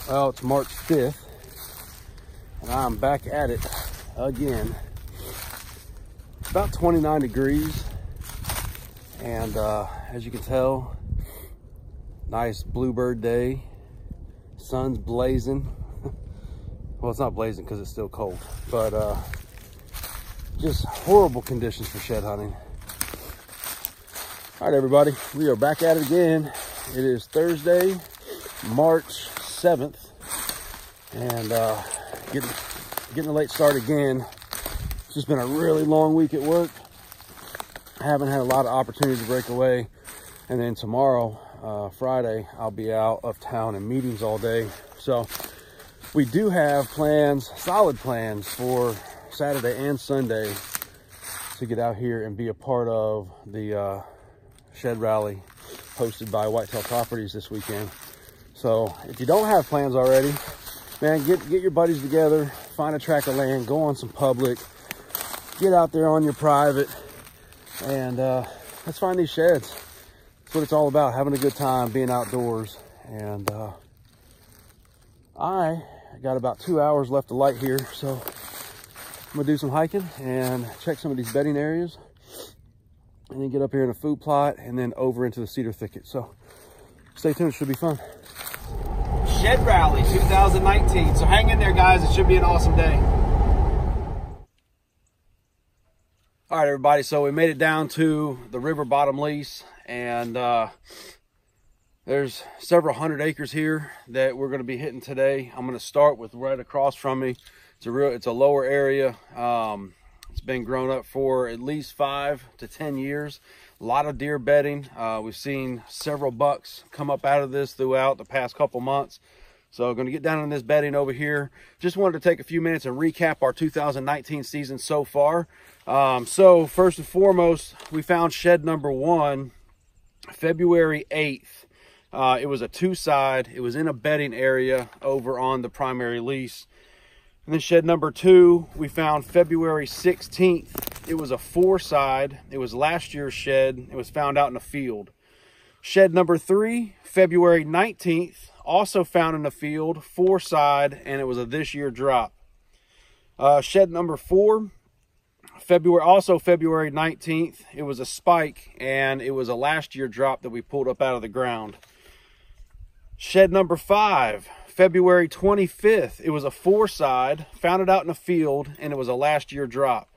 Well, it's March 5th, and I'm back at it again. It's about 29 degrees, and as you can tell, nice bluebird day. Sun's blazing. Well, it's not blazing because it's still cold, but just horrible conditions for shed hunting. All right, everybody, we are back at it again. It is Thursday, March 7th, and getting a late start again. It's just been a really long week at work. I haven't had a lot of opportunities to break away, and then tomorrow, Friday, I'll be out of town in meetings all day. So we do have plans, solid plans for Saturday and Sunday to get out here and be a part of the shed rally hosted by Whitetail Properties this weekend. So if you don't have plans already, man, get your buddies together, find a tract of land, go on some public, get out there on your private, and let's find these sheds. That's what it's all about, having a good time, being outdoors. And I got about 2 hours left of light here, so I'm gonna do some hiking and check some of these bedding areas, and then get up here in a food plot and then over into the cedar thicket. So stay tuned, it should be fun. Shed Rally 2019. So hang in there, guys. It should be an awesome day. All right, everybody. So we made it down to the river bottom lease, and there's several hundred acres here that we're going to be hitting today. I'm going to start with right across from me. It's a lower area. It's been grown up for at least 5 to 10 years. A lot of deer bedding. We've seen several bucks come up out of this throughout the past couple months. So going to get down on this bedding over here. Just wanted to take a few minutes and recap our 2019 season so far. So first and foremost, we found shed number 1, February 8th. It was a 2-side. It was in a bedding area over on the primary lease. And then shed number 2, we found February 16th. It was a 4-side. It was last year's shed. It was found out in a field. Shed number 3, February 19th, also found in a field, 4-side, and it was a this year drop. Shed number 4, also February 19th. It was a spike, and it was a last year drop that we pulled up out of the ground. Shed number 5, February 25th, it was a 4-side, found it out in a field, and it was a last year drop.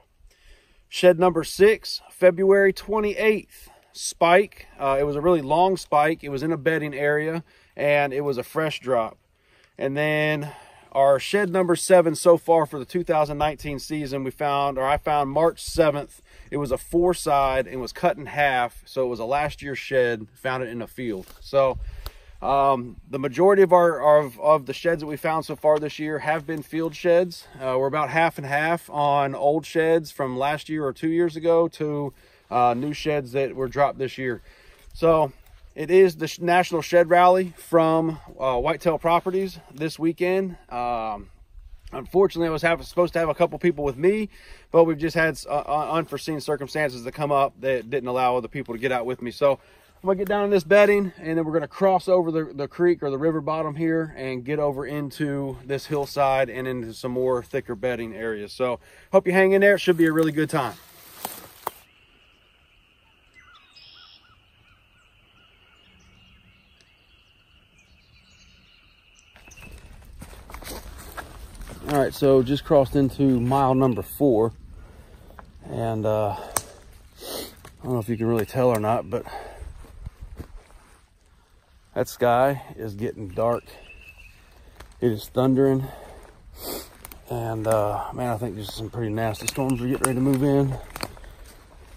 Shed number 6, February 28th, spike. It was a really long spike. It was in a bedding area, and it was a fresh drop. And then our shed number 7 so far for the 2019 season, I found March 7th. It was a 4-side and was cut in half, so it was a last year shed, found it in a field. So the majority of of the sheds that we found so far this year have been field sheds. We're about half and half on old sheds from last year or 2 years ago to new sheds that were dropped this year. So it is the National Shed Rally from Whitetail Properties this weekend. Unfortunately, I was supposed to have a couple people with me, but we've just had unforeseen circumstances that come up that didn't allow other people to get out with me. So I'm gonna get down in this bedding, and then we're gonna cross over the creek or the river bottom here and get over into this hillside and into some more thicker bedding areas. So hope you hang in there. It should be a really good time. All right, so just crossed into mile number 4, and I don't know if you can really tell or not, but that sky is getting dark. It is thundering, and man, I think there's some pretty nasty storms are getting ready to move in.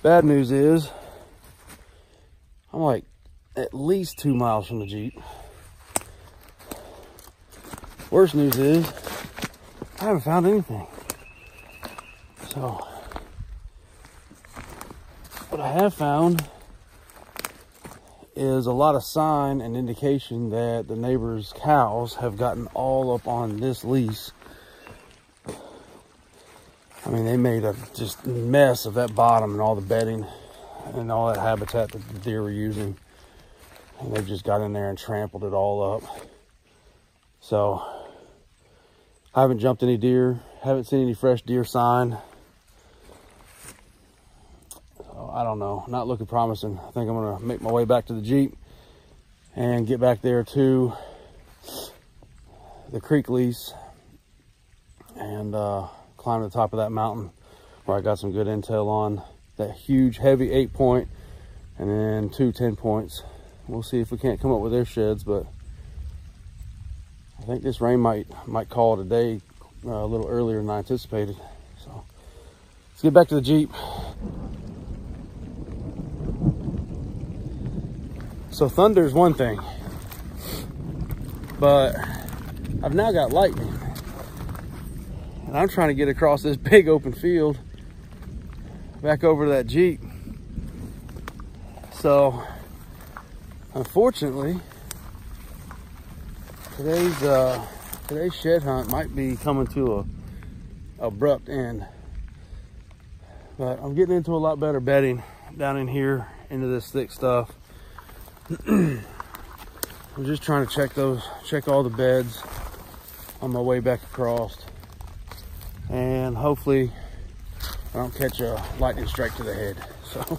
Bad news is I'm like at least 2 miles from the Jeep. Worst news is I haven't found anything. So what I have found is a lot of sign and indication that the neighbors' cows have gotten all up on this lease. I mean, they made a just mess of that bottom and all the bedding and all that habitat that the deer were using. And they just got in there and trampled it all up. So I haven't jumped any deer, haven't seen any fresh deer sign. So I don't know, not looking promising. I think I'm gonna make my way back to the Jeep and get back there to the creek lease and climb to the top of that mountain where I got some good intel on that huge heavy 8-point and then 2 10-points. We'll see if we can't come up with their sheds, but I think this rain might call it a day a little earlier than I anticipated. So let's get back to the Jeep. So thunder is one thing, but I've now got lightning. And I'm trying to get across this big open field back over to that Jeep. So unfortunately, today's shed hunt might be coming to a abrupt end. But I'm getting into a lot better bedding down in here into this thick stuff. I'm just trying to check all the beds on my way back across, and hopefully I don't catch a lightning strike to the head. So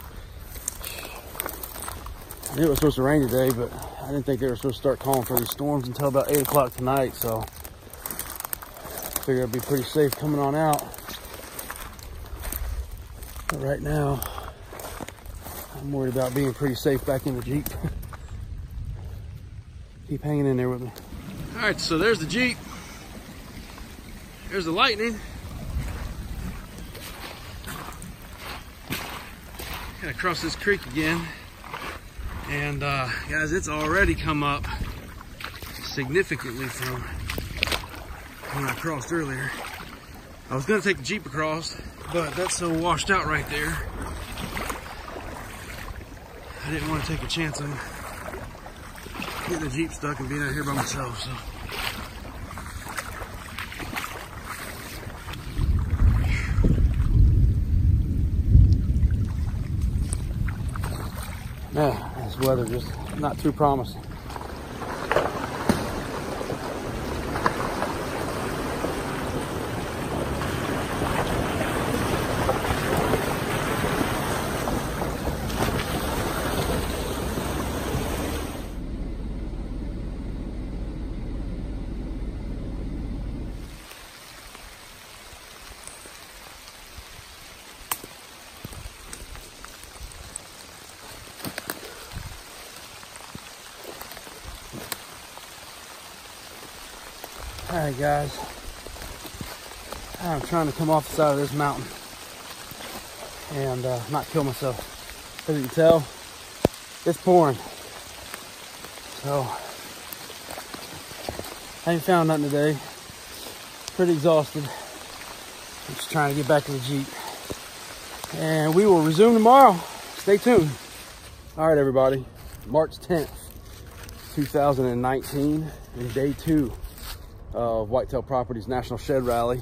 I knew it was supposed to rain today, but I didn't think they were supposed to start calling for these storms until about 8 o'clock tonight. So I figured I'd be pretty safe coming on out. But right now, I'm worried about being pretty safe back in the Jeep. Keep hanging in there with me. All right, so there's the Jeep. There's the lightning. Gotta cross this creek again. And guys, it's already come up significantly from when I crossed earlier. I was gonna take the Jeep across, but that's so washed out right there. I didn't want to take a chance on getting the Jeep stuck and being out here by myself. So man, this weather just not too promising. All right, guys, I'm trying to come off the side of this mountain and not kill myself. As you can tell, it's pouring. So I ain't found nothing today. Pretty exhausted. I'm just trying to get back to the Jeep. And we will resume tomorrow. Stay tuned. All right, everybody. March 10th, 2019, and day 2 of Whitetail Properties National Shed Rally.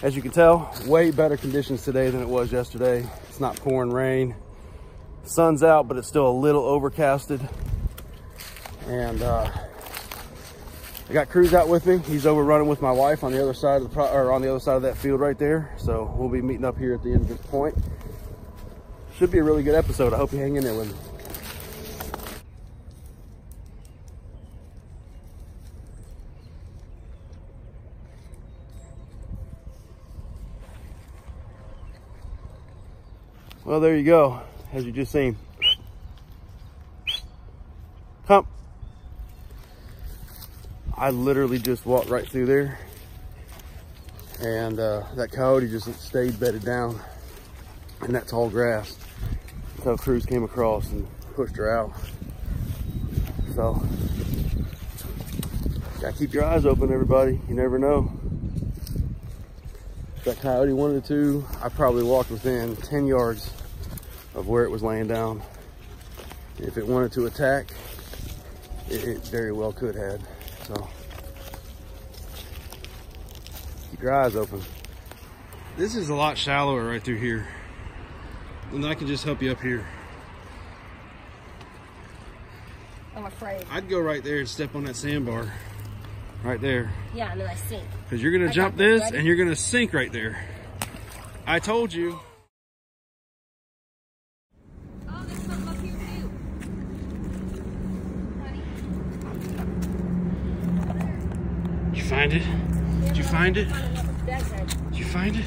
As you can tell, way better conditions today than it was yesterday. It's not pouring rain. The sun's out, but it's still a little overcasted. And I got Cruz out with me. He's over running with my wife on the other side of the on the other side of that field right there. So we'll be meeting up here at the end of this point. Should be a really good episode. I hope you hang in there with me. Well, there you go, as you just seen. Come. I literally just walked right through there, and that coyote just stayed bedded down in that tall grass until Cruz came across and pushed her out. So, gotta keep your eyes open, everybody. You never know. If that coyote wanted to, I probably walked within 10 yards of where it was laying down. If it wanted to attack, it very well could have. So keep your eyes open. This is a lot shallower right through here, and I can just help you up here. I'm afraid. I'd go right there and step on that sandbar Right there. Yeah, and then I sink. Because you're going to jump this and you're going to sink right there. I told you. Oh, there's something up here too. Did you find it? Did you find it? Did you find it?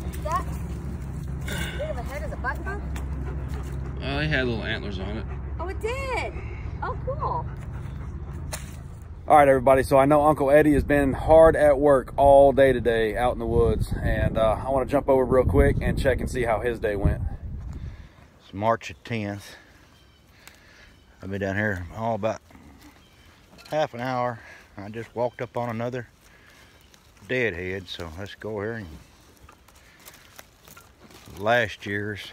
What's that? Bit of a head as a button bug? They had little antlers on it. Oh, it did. Oh, cool. All right, everybody. So I know Uncle Eddie has been hard at work all day today out in the woods. And I want to jump over real quick and check and see how his day went. It's March 10th. I've been down here all about half an hour. I just walked up on another deadhead, so let's go here and last year's.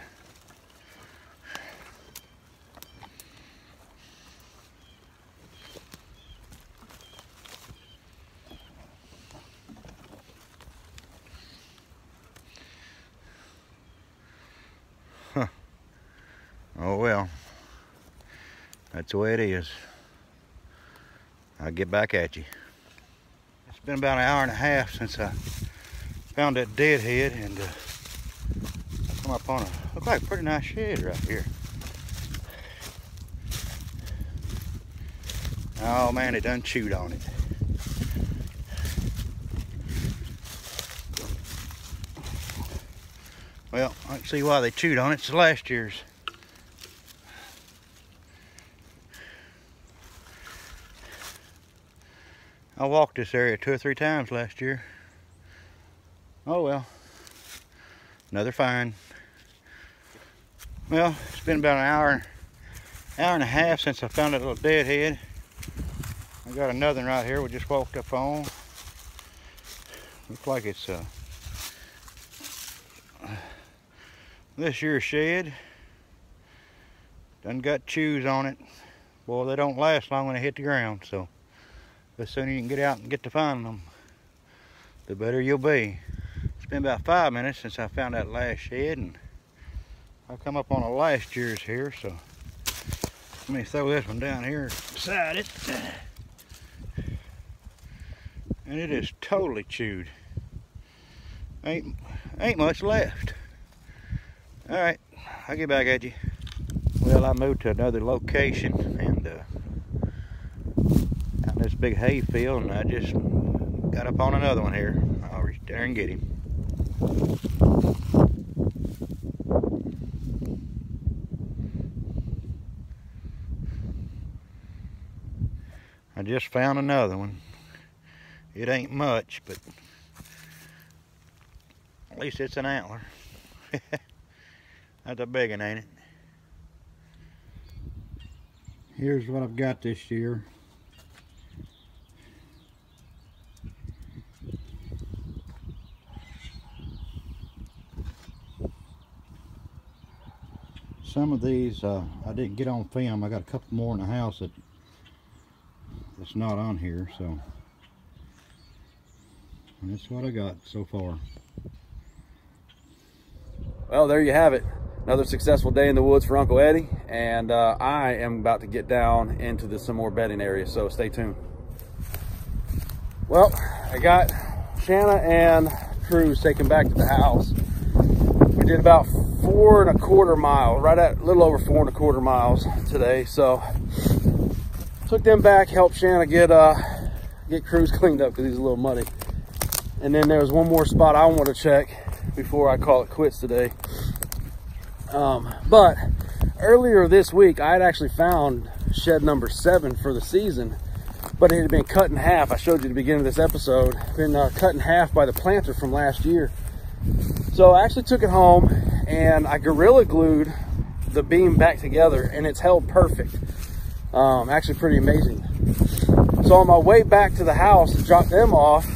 Oh well, that's the way it is. I'll get back at you. It's been about an hour and a half since I found that deadhead, and I come up on a, look like a pretty nice shed right here. Oh man, it done chewed on it. Well, I can see why they chewed on it. It's last year's. I walked this area 2 or 3 times last year. Oh well, another find. Well, it's been about an hour and a half since I found that little deadhead. I got another one right here we just walked up on. Looks like it's this year's shed. Done got chews on it. Boy, they don't last long when they hit the ground, so the sooner you can get out and get to finding them, the better you'll be. It's been about 5 minutes since I found that last shed, and I come up on a last year's here, so let me throw this one down here beside it. And it is totally chewed. Ain't much left. All right, I'll get back at you. Well, I moved to another location, and out in this big hay field, and I just got up on another one here. I'll reach there and get him. I just found another one. It ain't much, but at least it's an antler. That's a big one, ain't it? Here's what I've got this year. Some of these I didn't get on film. I got a couple more in the house that's not on here, so and that's what I got so far. Well, there you have it. Another successful day in the woods for Uncle Eddie, and I am about to get down into some more bedding areas, so stay tuned. Well, I got Shanna and Cruz taken back to the house. We did about 4 1/4 miles, right at a little over 4 1/4 miles today, so took them back, helped Shanna get Cruz cleaned up because he's a little muddy. And then there was one more spot I want to check before I call it quits today. But earlier this week, I had actually found shed number 7 for the season, but it had been cut in half. I showed you at the beginning of this episode, been cut in half by the planter from last year. So I actually took it home and I Gorilla Glued the beam back together, and it's held perfect. Actually pretty amazing. So on my way back to the house to drop them off,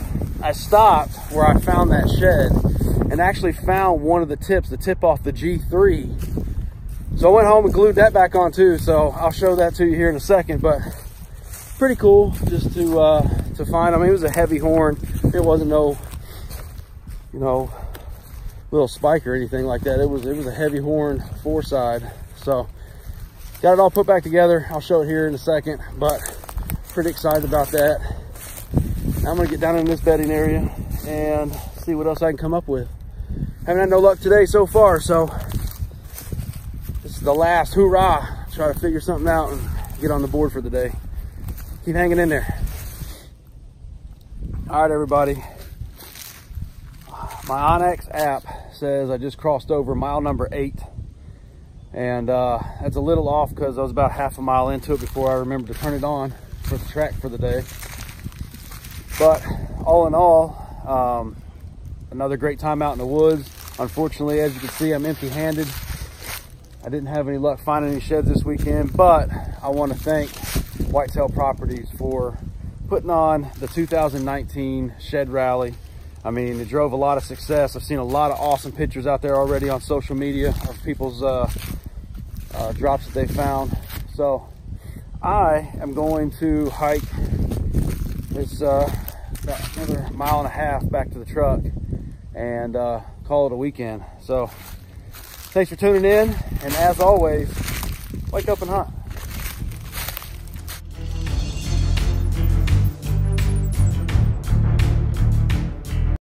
I stopped where I found that shed and actually found one of the tips, the tip off the G3. So I went home and glued that back on too, so I'll show that to you here in a second. But pretty cool just to find. I mean, it was a heavy horn. It wasn't no, you know, little spike or anything like that. It was a heavy horn 4-side. So got it all put back together. I'll show it here in a second, but pretty excited about that. Now I'm gonna get down in this bedding area and see what else I can come up with. Haven't had no luck today so far, so this is the last hoorah. Try to figure something out and get on the board for the day. Keep hanging in there. All right, everybody. My onX app says I just crossed over mile number 8. And that's a little off because I was about half a mile into it before I remembered to turn it on for the track for the day. But all in all, another great time out in the woods. Unfortunately, as you can see, I'm empty-handed. I didn't have any luck finding any sheds this weekend, but I want to thank Whitetail Properties for putting on the 2019 Shed Rally. I mean, it drove a lot of success. I've seen a lot of awesome pictures out there already on social media of people's drops that they found. So I am going to hike this about another 1.5 miles back to the truck and call it a weekend. So thanks for tuning in, and as always, wake up and hunt.